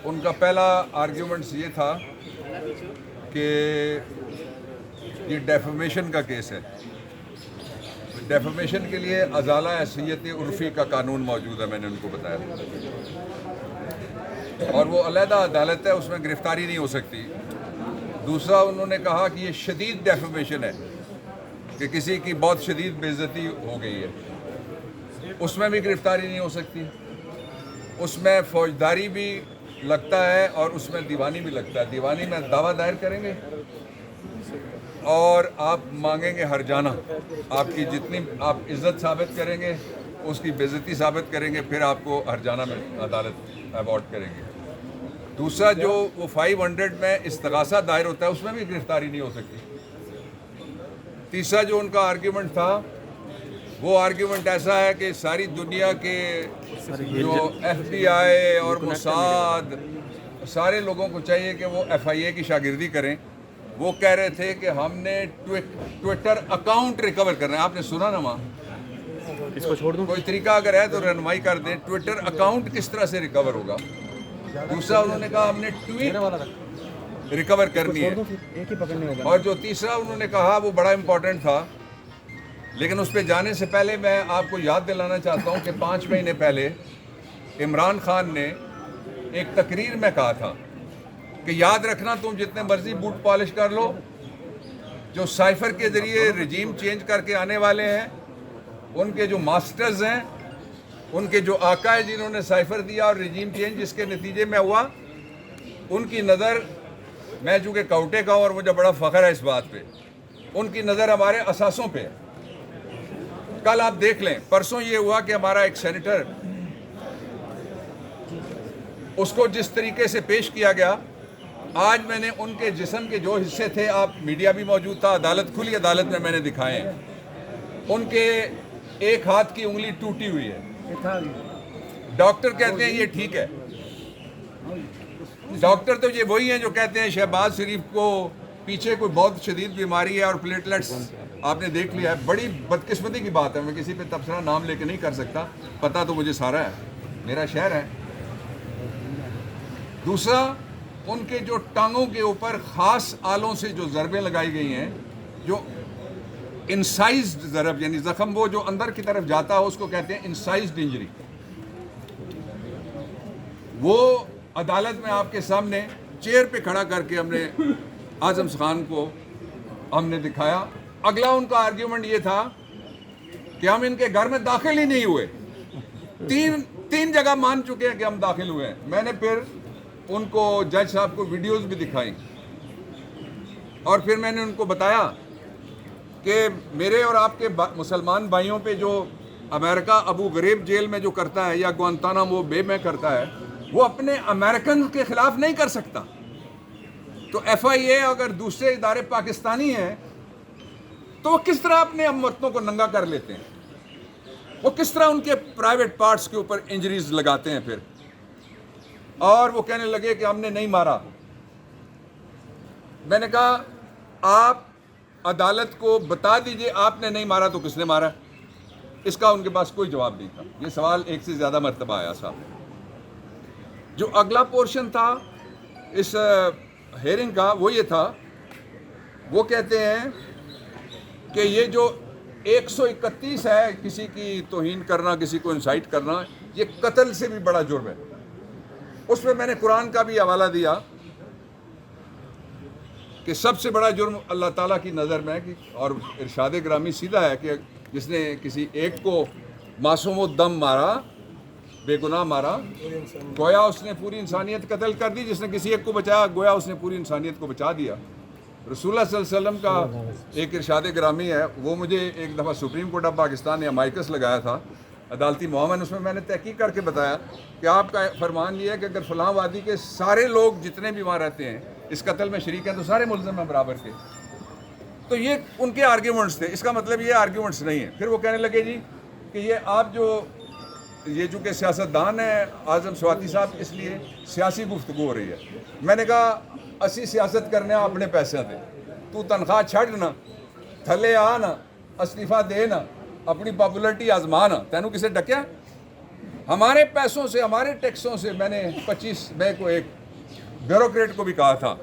उनका पहला आर्ग्यूमेंट्स ये था कि ये डेफमेशन का केस है। डेफमेशन के लिए अजाला हैसियत उर्फ़ी का कानून मौजूद है, मैंने उनको बताया, और वो अलहदा अदालत है, उसमें गिरफ्तारी नहीं हो सकती। दूसरा उन्होंने कहा कि ये शदीद डेफमेशन है कि किसी की बहुत शदीद बेइज्जती हो गई है, उसमें भी गिरफ्तारी नहीं हो सकती। उसमें फौजदारी भी लगता है और उसमें दीवानी भी लगता है। दीवानी में दावा दायर करेंगे और आप मांगेंगे हर्जाना, आपकी जितनी आप इज्जत साबित करेंगे उसकी बेइज्जती साबित करेंगे, फिर आपको हर्जाना में अदालत अवॉर्ड करेंगे। दूसरा जो वो 500 में इस्तगासा दायर होता है, उसमें भी गिरफ्तारी नहीं हो सकती। तीसरा जो उनका आर्ग्यूमेंट था, वो आर्ग्यूमेंट ऐसा है कि सारी दुनिया के जो FBI और मोसाद सारे लोगों को चाहिए कि वो FIA की शागिर्दी करें। वो कह रहे थे कि हमने ट्विटर अकाउंट रिकवर करना है। आपने सुना ना वहाँ, इसको छोड़ दूं? कोई तरीका अगर है तो रहनुमाई कर दें, ट्विटर अकाउंट किस तरह से रिकवर होगा। दूसरा उन्होंने कहा हमने ट्वीट रिकवर करनी है। एक ही पकड़ने होगा। और जो तीसरा उन्होंने कहा वो बड़ा इम्पोर्टेंट था, लेकिन उस पर जाने से पहले मैं आपको याद दिलाना चाहता हूँ कि 5 महीने पहले इमरान खान ने एक तकरीर में कहा था कि याद रखना तुम जितने मर्जी बूट पॉलिश कर लो, जो साइफर के ज़रिए रजीम चेंज करके आने वाले हैं, उनके जो मास्टर्स हैं, उनके जो आका है जिन्होंने साइफर दिया और रजीम चेंज जिसके नतीजे में हुआ, उनकी नज़र, मैं चूँकि काउटे का हूँ और मुझे बड़ा फ़ख्र है इस बात पे, उनकी नज़र हमारे असासों पे है। कल आप देख लें, परसों ये हुआ कि हमारा एक सेनेटर, उसको जिस तरीके से पेश किया गया, आज मैंने उनके जिस्म के जो हिस्से थे, आप मीडिया भी मौजूद था, अदालत खुली अदालत में मैंने दिखाए हैं, उनके एक हाथ की उंगली टूटी हुई है। डॉक्टर कहते हैं ये ठीक है। डॉक्टर तो ये वही हैं जो कहते हैं शहबाज शरीफ को पीछे कोई बहुत शदीद बीमारी है और प्लेटलेट्स आपने देख लिया है। बड़ी बदकिस्मती की बात है, मैं किसी पे तबसरा नाम लेके नहीं कर सकता, पता तो मुझे सारा है, मेरा शहर है। दूसरा, उनके जो टांगों के ऊपर ख़ास आलों से जो ज़रबें लगाई गई हैं, जो इंसाइज्ड ज़रब, यानी ज़ख़म वो जो अंदर की तरफ जाता है उसको कहते हैं इंसाइज्ड इंजरी, वो अदालत में आपके सामने चेयर पे खड़ा करके हमने आज़म खान को हमने दिखाया। अगला उनका आर्ग्यूमेंट ये था कि हम इनके घर में दाखिल ही नहीं हुए। तीन जगह मान चुके हैं कि हम दाखिल हुए हैं। मैंने फिर उनको, जज साहब को वीडियोस भी दिखाई और फिर मैंने उनको बताया कि मेरे और आपके मुसलमान भाइयों पे जो अमेरिका अबू गरीब जेल में जो करता है या गुआंतानामो बे में करता है, वो अपने अमेरिकन के खिलाफ नहीं कर सकता। तो FIA अगर दूसरे इदारे पाकिस्तानी हैं तो वो किस तरह अपने हमवतनों को नंगा कर लेते हैं, वो किस तरह उनके प्राइवेट पार्ट्स के ऊपर इंजरीज लगाते हैं फिर। और वो कहने लगे कि हमने नहीं मारा। मैंने कहा आप अदालत को बता दीजिए आपने नहीं मारा तो किसने मारा। इसका उनके पास कोई जवाब नहीं था। ये सवाल एक से ज़्यादा मरतबा आया साहब। जो अगला पोर्शन था इस हेयरिंग का, वो ये था, वो कहते हैं कि ये जो 131 है, किसी की तौहीन करना, किसी को इंसाइट करना, ये कत्ल से भी बड़ा जुर्म है। उसमें मैंने कुरान का भी हवाला दिया कि सबसे बड़ा जुर्म अल्लाह ताला की नज़र में है कि, और इरशाद ग्रामी सीधा है कि जिसने किसी एक को मासूम दम मारा, बेगुनाह मारा, गोया उसने पूरी इंसानियत कत्ल कर दी। जिसने किसी एक को बचाया, गोया उसने पूरी इंसानियत को बचा दिया। रसूलुल्लाह सल्लल्लाहु अलैहि वसल्लम का एक इरशाद ग्रामी है, वो मुझे एक दफ़ा सुप्रीम कोर्ट ऑफ पाकिस्तान ने माइकस लगाया था, अदालती मुआवन, उसमें मैंने तहकीक करके बताया कि आपका फरमान ये है कि अगर फलां वादी के सारे लोग जितने भी वहाँ रहते हैं इस कत्ल में शरीक हैं तो सारे मुल्ज़िम हैं बराबर के। तो ये उनके आर्ग्यूमेंट्स थे। इसका मतलब ये आर्ग्यूमेंट्स नहीं है। फिर वो कहने लगे जी कि ये आप जो ये चूँकि सियासतदान है आज़म स्वाति साहब, इसलिए सियासी गुफ्तगू हो रही है। मैंने कहा असी सियासत करने अपने पैसे थे, तू तनख्वाह छड़ ना, थले आ ना, इस्तीफा दे ना, अपनी पॉपुलरिटी आजमा ना, तैनू किसे डकिया? हमारे पैसों से, हमारे टैक्सों से। मैंने 25 मई को एक ब्यूरोक्रेट को भी कहा था,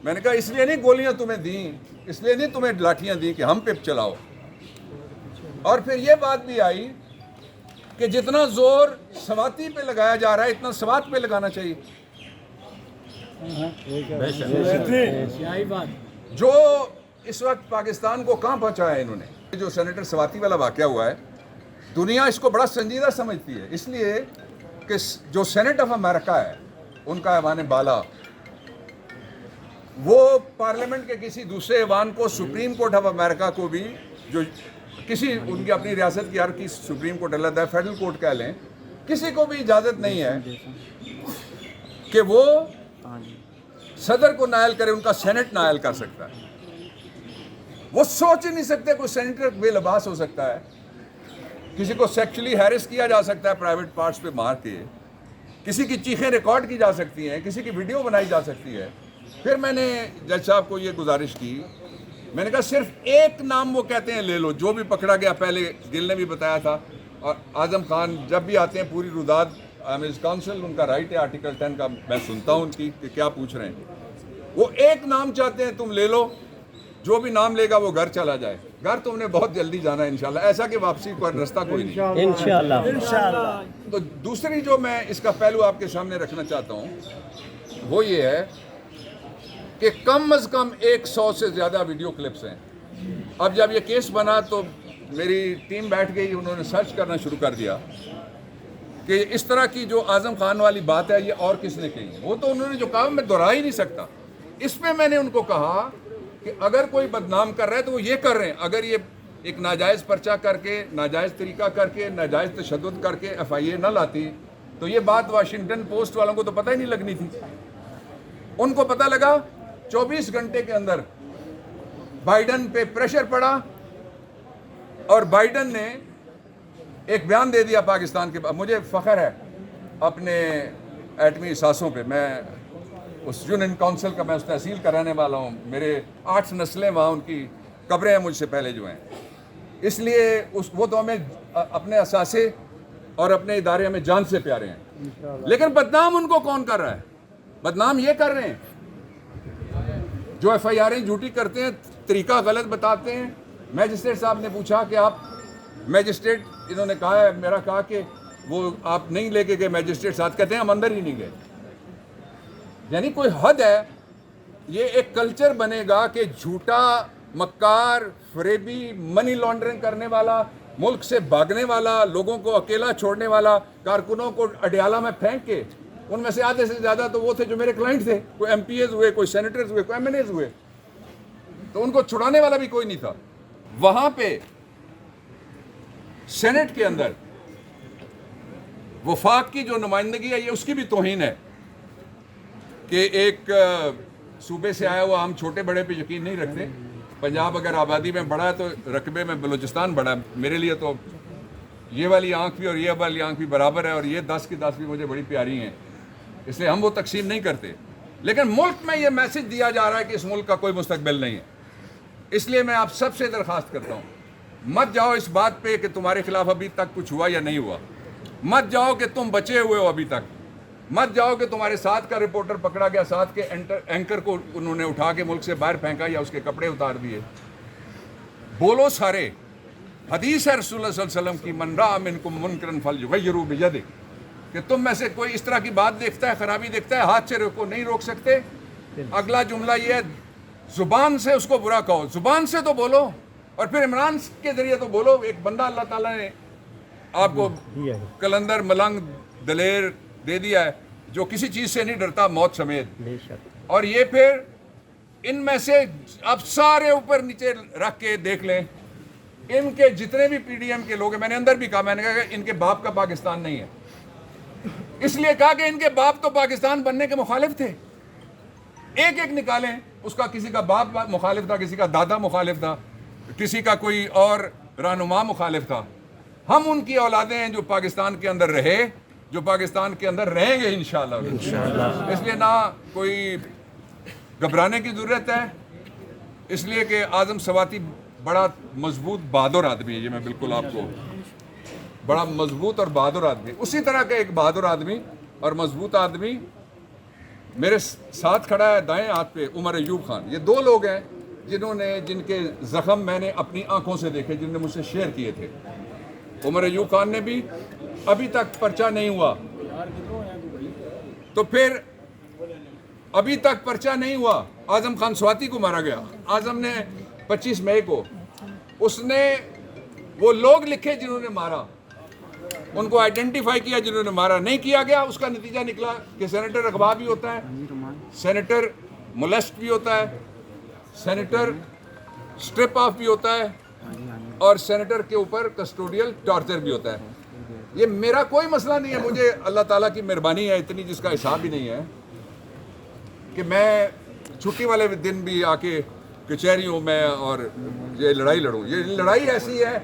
मैंने कहा इसलिए नहीं गोलियां तुम्हें दी, इसलिए नहीं तुम्हें लाठियां दी कि हम पे चलाओ। और फिर ये बात भी आई कि जितना जोर स्वाति पे लगाया जा रहा है इतना स्वात पे लगाना चाहिए। जो इस वक्त पाकिस्तान को कहां पहुंचाया इन्होंने। जो सेनेटर स्वाति वाला वाकया हुआ है, दुनिया इसको बड़ा संजीदा समझती है, इसलिए कि जो सेनेट ऑफ अमेरिका है उनका ऐवान बाला, वो पार्लियामेंट के किसी दूसरे ऐवान को, सुप्रीम कोर्ट ऑफ अमेरिका को भी, जो किसी उनकी अपनी रियासत की हर की सुप्रीम कोर्ट अलग है, फेडरल कोर्ट कह लें, किसी को भी इजाज़त नहीं है कि वो सदर को नायल करे, उनका सेनेट नायल कर सकता है। वो सोच ही नहीं सकते कोई सेनेटर बेलबास हो सकता है, किसी को सेक्सुअली हैरेस किया जा सकता है प्राइवेट पार्ट्स पे मार के, किसी की चीखें रिकॉर्ड की जा सकती हैं, किसी की वीडियो बनाई जा सकती है। फिर मैंने जज साहब को ये गुजारिश की, मैंने कहा सिर्फ एक नाम वो कहते हैं ले लो, जो भी पकड़ा गया, पहले गिल ने भी बताया था, और आजम खान जब भी आते हैं पूरी रुदाद आमिर काउंसिल, उनका राइट है आर्टिकल 10 का, मैं सुनता हूँ उनकी कि क्या पूछ रहे हैं। वो एक नाम चाहते हैं तुम ले लो, जो भी नाम लेगा वो घर चला जाए। घर तुमने बहुत जल्दी जाना है इंशाल्लाह, ऐसा कि वापसी का रास्ता कोई नहीं इंशाल्लाह। तो दूसरी जो मैं इसका पहलू आपके सामने रखना चाहता हूँ वो ये है कि कम से कम 100 से ज़्यादा वीडियो क्लिप्स हैं। अब जब ये केस बना तो मेरी टीम बैठ गई, उन्होंने सर्च करना शुरू कर दिया कि इस तरह की जो आज़म खान वाली बात है ये और किसने कही है। वो तो उन्होंने जो कहा मैं दोहरा ही नहीं सकता। इस पे मैंने उनको कहा कि अगर कोई बदनाम कर रहा है तो वो ये कर रहे हैं, अगर ये एक नाजायज़ पर्चा करके, नाजायज़ तरीका करके, नाजायज़ तशद्दुद करके FIA ना लाती तो ये बात वाशिंगटन पोस्ट वालों को तो पता ही नहीं लगनी थी। उनको पता लगा 24 घंटे के अंदर बाइडन पे प्रेशर पड़ा और बाइडन ने एक बयान दे दिया पाकिस्तान के। मुझे फ़ख्र है अपने एटमी सासों पे, मैं उस यूनियन काउंसिल का, मैं उस तहसील का रहने वाला हूँ, मेरे 8 नस्लें वहाँ, उनकी कब्रें हैं मुझसे पहले जो हैं, इसलिए वो तो हमें अपने असासे और अपने इदारे हमें जान से प्यारे हैं। लेकिन बदनाम उनको कौन कर रहा है? बदनाम ये कर रहे हैं जो FIR झूठी करते हैं, तरीका गलत बताते हैं। मैजिस्ट्रेट साहब ने पूछा कि आप मैजिस्ट्रेट, इन्होंने कहा है, मेरा कहा कि वो आप नहीं लेके गए मैजिस्ट्रेट साथ, कहते हैं हम अंदर ही नहीं गए। यानी कोई हद है। ये एक कल्चर बनेगा कि झूठा, मक्कार, फरेबी, मनी लॉन्ड्रिंग करने वाला, मुल्क से भागने वाला, लोगों को अकेला छोड़ने वाला, कारकुनों को अडयाला में फेंक के, उनमें से आधे से ज़्यादा तो वो थे जो मेरे क्लाइंट थे, कोई MPAs हुए, कोई सेनेटर्स हुए, कोई MNAs हुए, तो उनको छुड़ाने वाला भी कोई नहीं था। वहाँ पे सेनेट के अंदर वफाक की जो नुमाइंदगी है, ये उसकी भी तौहीन है कि एक सूबे से आया हुआ, हम छोटे बड़े पे यकीन नहीं रखते। पंजाब अगर आबादी में बड़ा है तो रकबे में बलूचिस्तान बड़ा है। मेरे लिए तो ये वाली आंख भी और ये वाली आंख भी बराबर है, और ये 10 की 10 भी मुझे बड़ी प्यारी हैं, इसलिए हम वो तकसीम नहीं करते। लेकिन मुल्क में ये मैसेज दिया जा रहा है कि इस मुल्क का कोई मुस्तकबिल नहीं है। इसलिए मैं आप सबसे दरख्वास्त करता हूँ, मत जाओ इस बात पे कि तुम्हारे खिलाफ अभी तक कुछ हुआ या नहीं हुआ, मत जाओ कि तुम बचे हुए हो अभी तक, मत जाओ कि तुम्हारे साथ का रिपोर्टर पकड़ा गया, साथ के एंकर को उन्होंने उठा के मुल्क से बाहर फेंका या उसके कपड़े उतार दिए। बोलो सारे, हदीस है रसूलुल्लाह सल्लल्लाहु अलैहि वसल्लम की, मन रआ मिनकुम मुनकरन फलयुगय्यिरहु बियदिही, कि तुम में से कोई इस तरह की बात देखता है, खराबी देखता है, हाथ से रोको, नहीं रोक सकते। अगला जुमला ये है, जुबान से उसको बुरा कहो, जुबान से तो बोलो, और फिर इमरान के जरिए तो बोलो। एक बंदा अल्लाह ताला ने आपको कलंदर, मलंग, दलेर दे दिया है जो किसी चीज़ से नहीं डरता, मौत समेत। और ये फिर इनमें से आप सारे ऊपर नीचे रख के देख लें, इनके जितने भी PDM के लोग हैं, मैंने अंदर भी कहा, मैंने कहा कि इनके बाप का पाकिस्तान नहीं है। इसलिए कहा कि इनके बाप तो पाकिस्तान बनने के मुखालिफ थे। एक एक निकालें, उसका किसी का बाप मुखालिफ था, किसी का दादा मुखालिफ था, किसी का कोई और रहनुमा मुखालिफ था। हम उनकी औलादें हैं जो पाकिस्तान के अंदर रहे, जो पाकिस्तान के अंदर रहेंगे इंशाअल्लाह। इसलिए ना कोई घबराने की ज़रूरत है, इसलिए कि आज़म स्वाति बड़ा मजबूत बहादुर आदमी है, ये मैं बिल्कुल आपको बड़ा मजबूत और बहादुर आदमी, उसी तरह का एक बहादुर आदमी और मजबूत आदमी मेरे साथ खड़ा है दाएं हाथ पे, उमर अयूब खान। ये दो लोग हैं जिनके ज़ख्म मैंने अपनी आंखों से देखे, जिनने मुझसे शेयर किए थे। उमर अयूब खान ने भी अभी तक पर्चा नहीं हुआ, तो फिर अभी तक पर्चा नहीं हुआ। आजम खान स्वाति को मारा गया, आजम ने 25 मई को, उसने वो लोग लिखे जिन्होंने मारा, उनको आइडेंटिफाई किया जिन्होंने मारा। नहीं किया गया, उसका नतीजा निकला कि सेनेटर अगवा भी होता है, सेनेटर मोलेस्ट भी होता है, सेनेटर स्ट्रिप ऑफ भी होता है, और सेनेटर के ऊपर कस्टोडियल टॉर्चर भी होता है। ये मेरा कोई मसला नहीं है, मुझे अल्लाह ताला की मेहरबानी है इतनी, जिसका हिसाब भी नहीं है, कि मैं छुट्टी वाले दिन भी आके कचहरियों में और ये लड़ाई लड़ूं। ये लड़ाई ऐसी है